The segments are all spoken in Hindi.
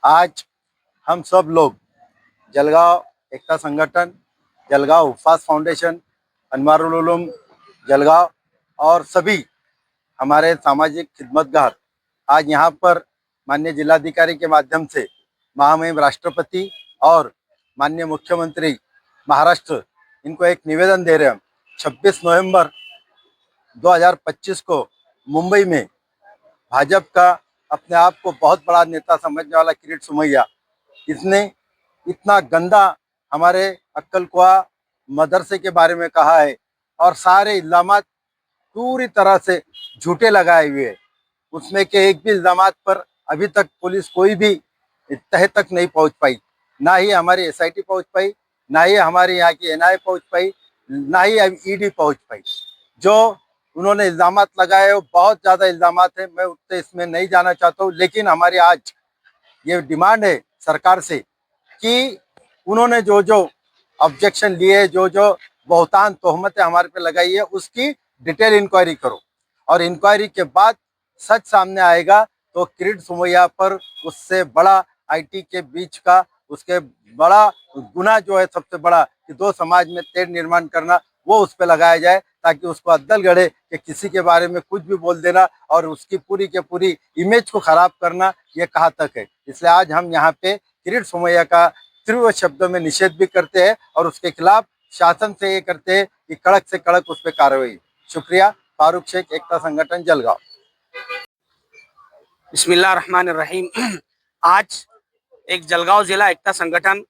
आज हम सब लोग जलगांव एकता संगठन, जलगांव उपवास फाउंडेशन, अनवारुल उलूम जलगांव और सभी हमारे सामाजिक खिदमतगार आज यहाँ पर माननीय जिलाधिकारी के माध्यम से महामहिम राष्ट्रपति और माननीय मुख्यमंत्री महाराष्ट्र इनको एक निवेदन दे रहे हैं। 26 नवंबर 2025 को मुंबई में भाजपा का अपने आप को बहुत बड़ा नेता समझने वाला किरीट सोमैया, इसने इतना गंदा हमारे अक्कलकुआ मदरसे के बारे में कहा है और सारे इल्जामात पूरी तरह से झूठे लगाए हुए हैं। उसमें के एक भी इल्जामात पर अभी तक पुलिस कोई भी तह तक नहीं पहुंच पाई, ना ही हमारी एसआईटी पहुंच पाई, ना ही हमारी यहाँ की एनआईए पहुंच पाई, ना ही ईडी पहुंच पाई। जो उन्होंने इल्जामात लगाए वो बहुत ज़्यादा इल्जामात है, मैं उतने इसमें नहीं जाना चाहता हूँ। लेकिन हमारी आज ये डिमांड है सरकार से कि उन्होंने जो जो ऑब्जेक्शन लिए, जो जो बहुतान तोहमतें हमारे पे लगाई है, उसकी डिटेल इंक्वायरी करो और इंक्वायरी के बाद सच सामने आएगा तो किरीट सोमैया पर उससे बड़ा आईटी के बीच का उसके बड़ा गुनाह जो है सबसे बड़ा कि दो समाज में तेढ़ निर्माण करना, वो उस पर लगाया जाए ताकि उसको अद्दल गड़े कि किसी के बारे में कुछ भी बोल देना और उसकी पूरी के पूरी इमेज को खराब करना, ये कहाँ तक है। इसलिए आज हम यहाँ पे किरीट सोमैया का तीव्र शब्दों में निषेध भी करते हैं और उसके खिलाफ शासन से ये करते हैं कि कड़क से कड़क उस पर कार्रवाई। शुक्रिया। फारूक शेख, एकता संगठन, जलगांव। बिस्मिल्लाहिर्रहमानिर्रहीम। आज एक जलगांव जिला एकता संगठन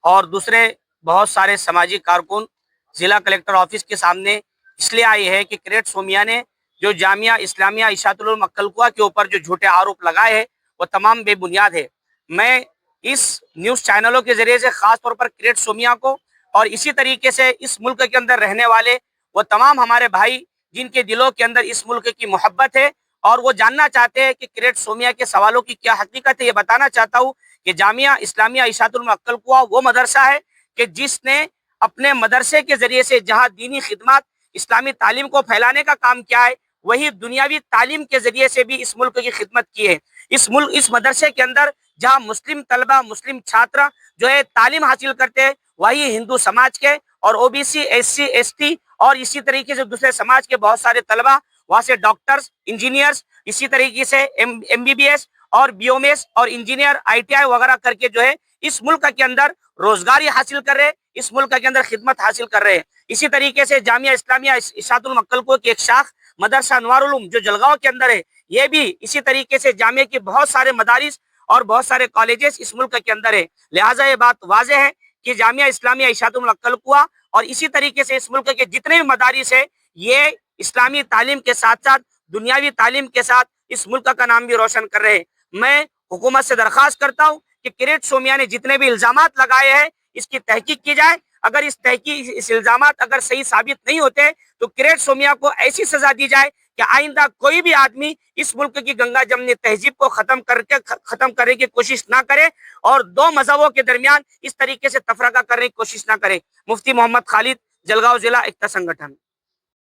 और दूसरे बहुत सारे सामाजिक कारकुन जिला कलेक्टर ऑफिस के सामने इसलिए आई है कि किरीट सोमैया ने जो जामिया इस्लामिया इशातुल उलूम अक्कलकुआ के ऊपर जो झूठे आरोप लगाए हैं वो तमाम बेबुनियाद है। मैं इस न्यूज़ चैनलों के जरिए से खास तौर पर किरीट सोमैया को और इसी तरीके से इस मुल्क के अंदर रहने वाले वो तमाम हमारे भाई जिनके दिलों के अंदर इस मुल्क की मोहब्बत है और वो जानना चाहते हैं कि किरीट सोमैया के सवालों की क्या हकीकत है, ये बताना चाहता हूँ कि जामिया इस्लामिया इशातुल उलूम अक्कलकुआ वो मदरसा है कि जिसने अपने मदरसे के जरिए से जहाँ दीनी खिदमत इस्लामी तालीम को फैलाने का काम किया है, वही दुनियावी तालीम के जरिए से भी इस मुल्क की खिदमत की है। इस मदरसे के अंदर जहाँ मुस्लिम तलबा मुस्लिम छात्र जो है तालीम हासिल करते हैं, वही हिंदू समाज के और ओबीसी एससी एसटी और इसी तरीके से दूसरे समाज के बहुत सारे तलबा वहाँ से डॉक्टर्स इंजीनियर्स इसी तरीके से एमबीबीएस और बीओएमएस और इंजीनियर आईटीआई वगैरह करके जो है इस मुल्क के अंदर रोजगारी हासिल कर रहे हैं, इस मुल्क के अंदर खिदमत हासिल कर रहे हैं। इसी तरीके से जामिया इस्लामिया इशातुल उलूम अक्कलकुआ की एक शाख मदरसा अनवारुल उलूम जो जलगांव के अंदर है, ये भी इसी तरीके से जामिया के बहुत सारे मदारिस और बहुत सारे कॉलेजेस इस मुल्क के अंदर है। लिहाजा ये बात वाज़ेह है कि जामिया इस्लामिया इशातुल उलूम अक्कलकुआ और इसी तरीके से इस मुल्क के जितने भी मदारिस है, ये इस्लामी तालीम के साथ साथ दुनियावी तालीम के साथ इस मुल्क का नाम भी रोशन कर रहे हैं। मैं हुकूमत से दरख्वास्त करता हूँ कि किरीट सोमैया ने जितने भी इल्जामात लगाए हैं इसकी तहकीक की जाए। अगर इस इल्जामात अगर सही साबित नहीं होते तो किरीट सोमैया को ऐसी सजा दी जाए कि आइंदा कोई भी आदमी इस मुल्क की गंगा जमनी तहजीब को खत्म करने की कोशिश ना करे और दो मजहबों के दरमियान इस तरीके से तफरका करने की कोशिश ना करे। मुफ्ती मोहम्मद खालिद, जलगांव जिला एकता संगठन।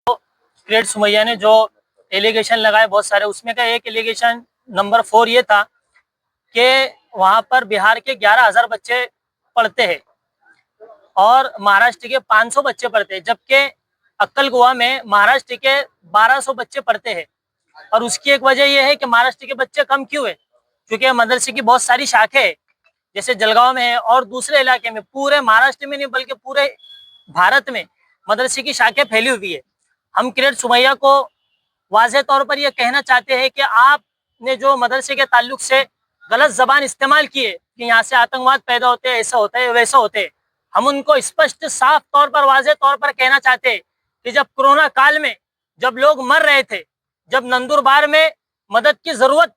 किरीट सोमैया ने जो एलिगेशन लगाए बहुत सारे, उसमें का एक एलिगेशन नंबर 4 ये था कि वहाँ पर बिहार के 11,000 बच्चे पढ़ते हैं और महाराष्ट्र के 500 बच्चे पढ़ते हैं, जबकि अक्कलकुआ में महाराष्ट्र के 1200 बच्चे पढ़ते हैं। और उसकी एक वजह यह है कि महाराष्ट्र के बच्चे कम क्यों है, क्योंकि मदरसे की बहुत सारी शाखें हैं, जैसे जलगांव में है और दूसरे इलाके में, पूरे महाराष्ट्र में नहीं बल्कि पूरे भारत में मदरसे की शाखें फैली हुई है। हम किरीट सोमैया को वाज़ेह तौर पर यह कहना चाहते हैं कि आपने जो मदरसे के ताल्लुक से गलत जबान इस्तेमाल की है कि यहाँ से आतंकवाद पैदा होते हैं, ऐसा होता है वैसा होते हैं, हम उनको स्पष्ट साफ तौर पर वाज़ेह तौर पर कहना चाहते हैं कि जब कोरोना काल में जब लोग मर रहे थे, जब नंदुरबार में मदद की जरूरत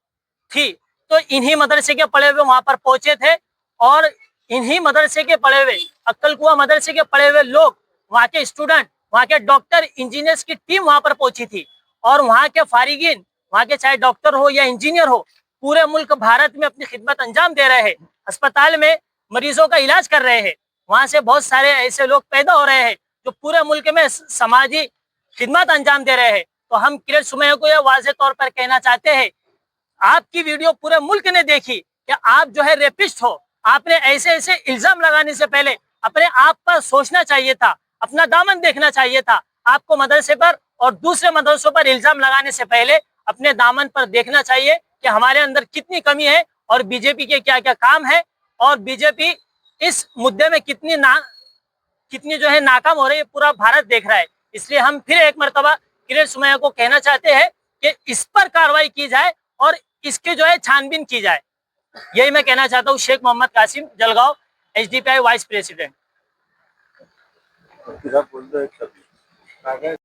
थी, तो इन्हीं मदरसे के पढ़े हुए वहां पर पहुंचे थे और इन्हीं मदरसे के पढ़े हुए अक्कलकुआ मदरसे के पढ़े हुए लोग, वहाँ के स्टूडेंट, वहाँ के डॉक्टर इंजीनियर्स की टीम वहां पर पहुंची थी और वहाँ के फारिगीन, वहाँ के चाहे डॉक्टर हो या इंजीनियर हो, पूरे मुल्क भारत में अपनी खिदमत अंजाम दे रहे हैं, अस्पताल में मरीजों का इलाज कर रहे हैं। वहाँ से बहुत सारे ऐसे लोग पैदा हो रहे हैं जो पूरे मुल्क में समाजी खिदमत अंजाम दे रहे हैं। तो हम किरीट सोमैया को यह वाज़ेह तौर पर कहना चाहते हैं, आपकी वीडियो पूरे मुल्क ने देखी कि आप जो है रेपिस्ट हो। आपने ऐसे ऐसे इल्जाम लगाने से पहले अपने आप पर सोचना चाहिए था, अपना दामन देखना चाहिए था। आपको मदरसे पर और दूसरे मदरसों पर इल्जाम लगाने से पहले अपने दामन पर देखना चाहिए कि हमारे अंदर कितनी कमी है और बीजेपी के क्या क्या काम है, और बीजेपी इस मुद्दे में कितनी जो है नाकाम हो रही है, पूरा भारत देख रहा है। इसलिए हम फिर एक मर्तबा किरण सुमैया को कहना चाहते हैं कि इस पर कार्रवाई की जाए और इसके जो है छानबीन की जाए। यही मैं कहना चाहता हूँ। Sheikh Mohammad Qasim, Jalgaon, HDPI vice president.